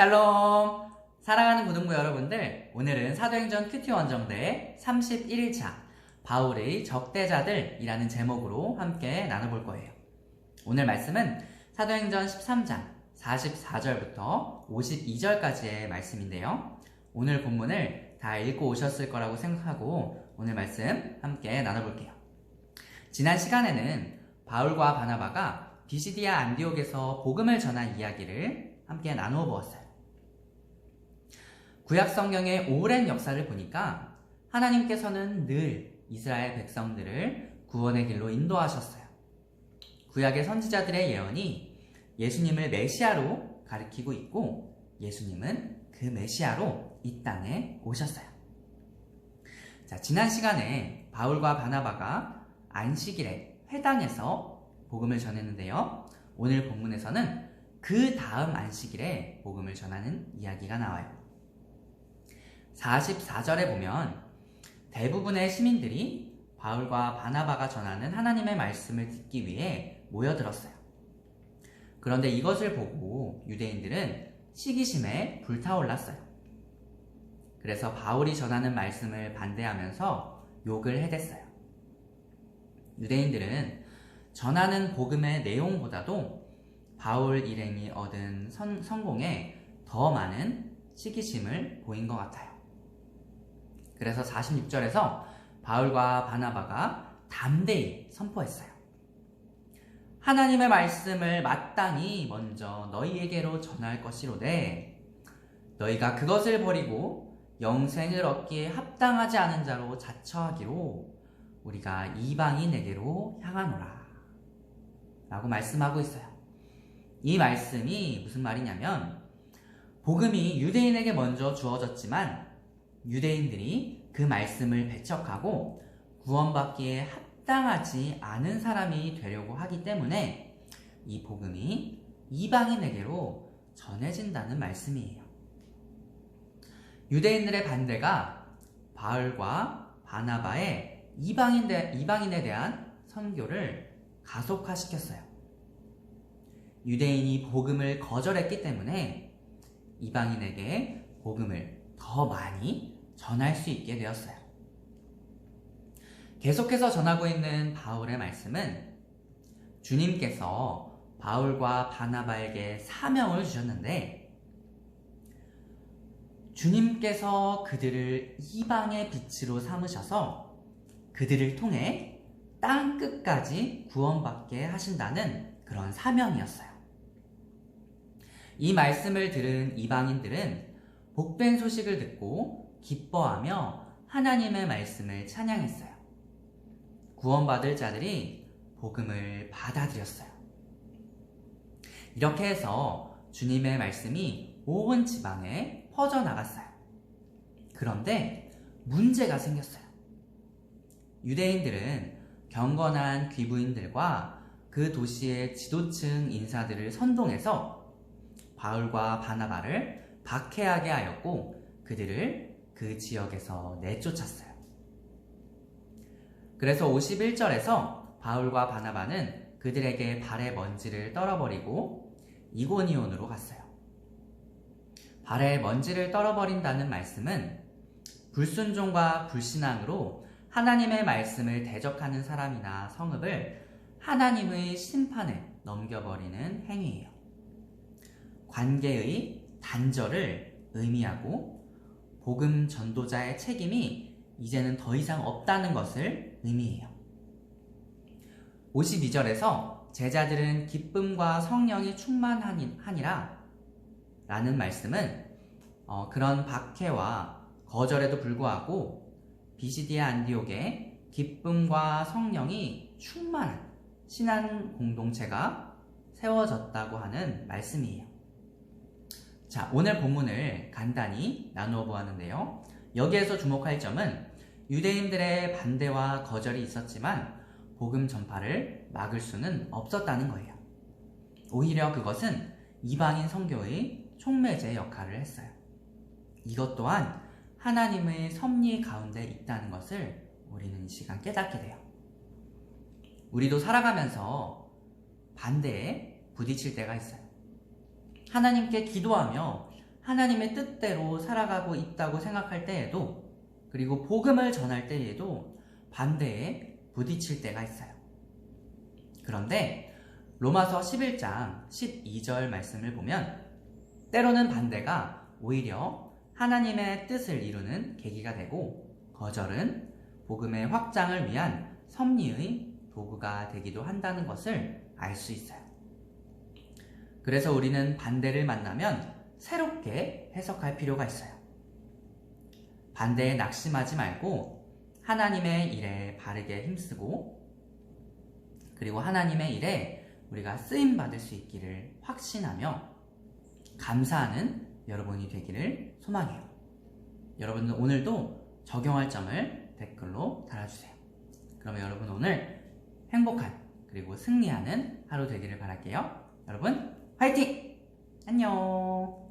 샬롬! 사랑하는 고등부 여러분들, 오늘은 사도행전 큐티 원정대 31일차 바울의 적대자들이라는 제목으로 함께 나눠볼 거예요. 오늘 말씀은 사도행전 13장 44절부터 52절까지의 말씀인데요. 오늘 본문을 다 읽고 오셨을 거라고 생각하고 오늘 말씀 함께 나눠볼게요. 지난 시간에는 바울과 바나바가 비시디아 안디옥에서 복음을 전한 이야기를 함께 나누어 보았어요. 구약 성경의 오랜 역사를 보니까 하나님께서는 늘 이스라엘 백성들을 구원의 길로 인도하셨어요. 구약의 선지자들의 예언이 예수님을 메시아로 가리키고 있고 예수님은 그 메시아로 이 땅에 오셨어요. 자, 지난 시간에 바울과 바나바가 안식일에 회당에서 복음을 전했는데요. 오늘 본문에서는 그 다음 안식일에 복음을 전하는 이야기가 나와요. 44절에 보면 대부분의 시민들이 바울과 바나바가 전하는 하나님의 말씀을 듣기 위해 모여들었어요. 그런데 이것을 보고 유대인들은 시기심에 불타올랐어요. 그래서 바울이 전하는 말씀을 반대하면서 욕을 해댔어요. 유대인들은 전하는 복음의 내용보다도 바울 일행이 얻은 성공에 더 많은 시기심을 보인 것 같아요. 그래서 46절에서 바울과 바나바가 담대히 선포했어요. 하나님의 말씀을 마땅히 먼저 너희에게로 전할 것이로되 너희가 그것을 버리고 영생을 얻기에 합당하지 않은 자로 자처하기로 우리가 이방인에게로 향하노라 라고 말씀하고 있어요. 이 말씀이 무슨 말이냐면 복음이 유대인에게 먼저 주어졌지만 유대인들이 그 말씀을 배척하고 구원받기에 합당하지 않은 사람이 되려고 하기 때문에 이 복음이 이방인에게로 전해진다는 말씀이에요. 유대인들의 반대가 바울과 바나바의 이방인에 대한 선교를 가속화시켰어요. 유대인이 복음을 거절했기 때문에 이방인에게 복음을 더 많이 전할 수 있게 되었어요. 계속해서 전하고 있는 바울의 말씀은 주님께서 바울과 바나바에게 사명을 주셨는데 주님께서 그들을 이방의 빛으로 삼으셔서 그들을 통해 땅 끝까지 구원받게 하신다는 그런 사명이었어요. 이 말씀을 들은 이방인들은 복된 소식을 듣고 기뻐하며 하나님의 말씀을 찬양했어요. 구원받을 자들이 복음을 받아들였어요. 이렇게 해서 주님의 말씀이 온 지방에 퍼져나갔어요. 그런데 문제가 생겼어요. 유대인들은 경건한 귀부인들과 그 도시의 지도층 인사들을 선동해서 바울과 바나바를 박해하게 하였고 그들을 그 지역에서 내쫓았어요. 그래서 51절에서 바울과 바나바는 그들에게 발의 먼지를 떨어버리고 이고니온으로 갔어요. 발의 먼지를 떨어버린다는 말씀은 불순종과 불신앙으로 하나님의 말씀을 대적하는 사람이나 성읍을 하나님의 심판에 넘겨버리는 행위예요. 관계의 단절을 의미하고 복음 전도자의 책임이 이제는 더 이상 없다는 것을 의미해요. 52절에서 제자들은 기쁨과 성령이 충만하니라 라는 말씀은 그런 박해와 거절에도 불구하고 비시디아 안디옥에 기쁨과 성령이 충만한 신앙 공동체가 세워졌다고 하는 말씀이에요. 자, 오늘 본문을 간단히 나누어 보았는데요. 여기에서 주목할 점은 유대인들의 반대와 거절이 있었지만 복음 전파를 막을 수는 없었다는 거예요. 오히려 그것은 이방인 선교의 촉매제 역할을 했어요. 이것 또한 하나님의 섭리 가운데 있다는 것을 우리는 이 시간 깨닫게 돼요. 우리도 살아가면서 반대에 부딪힐 때가 있어요. 하나님께 기도하며 하나님의 뜻대로 살아가고 있다고 생각할 때에도, 그리고 복음을 전할 때에도 반대에 부딪힐 때가 있어요. 그런데 로마서 11장 12절 말씀을 보면 때로는 반대가 오히려 하나님의 뜻을 이루는 계기가 되고, 거절은 복음의 확장을 위한 섭리의 도구가 되기도 한다는 것을 알 수 있어요. 그래서 우리는 반대를 만나면 새롭게 해석할 필요가 있어요. 반대에 낙심하지 말고 하나님의 일에 바르게 힘쓰고, 그리고 하나님의 일에 우리가 쓰임받을 수 있기를 확신하며 감사하는 여러분이 되기를 소망해요. 여러분은 오늘도 적용할 점을 댓글로 달아주세요. 그러면 여러분 오늘 행복한 그리고 승리하는 하루 되기를 바랄게요. 여러분 화이팅! 안녕!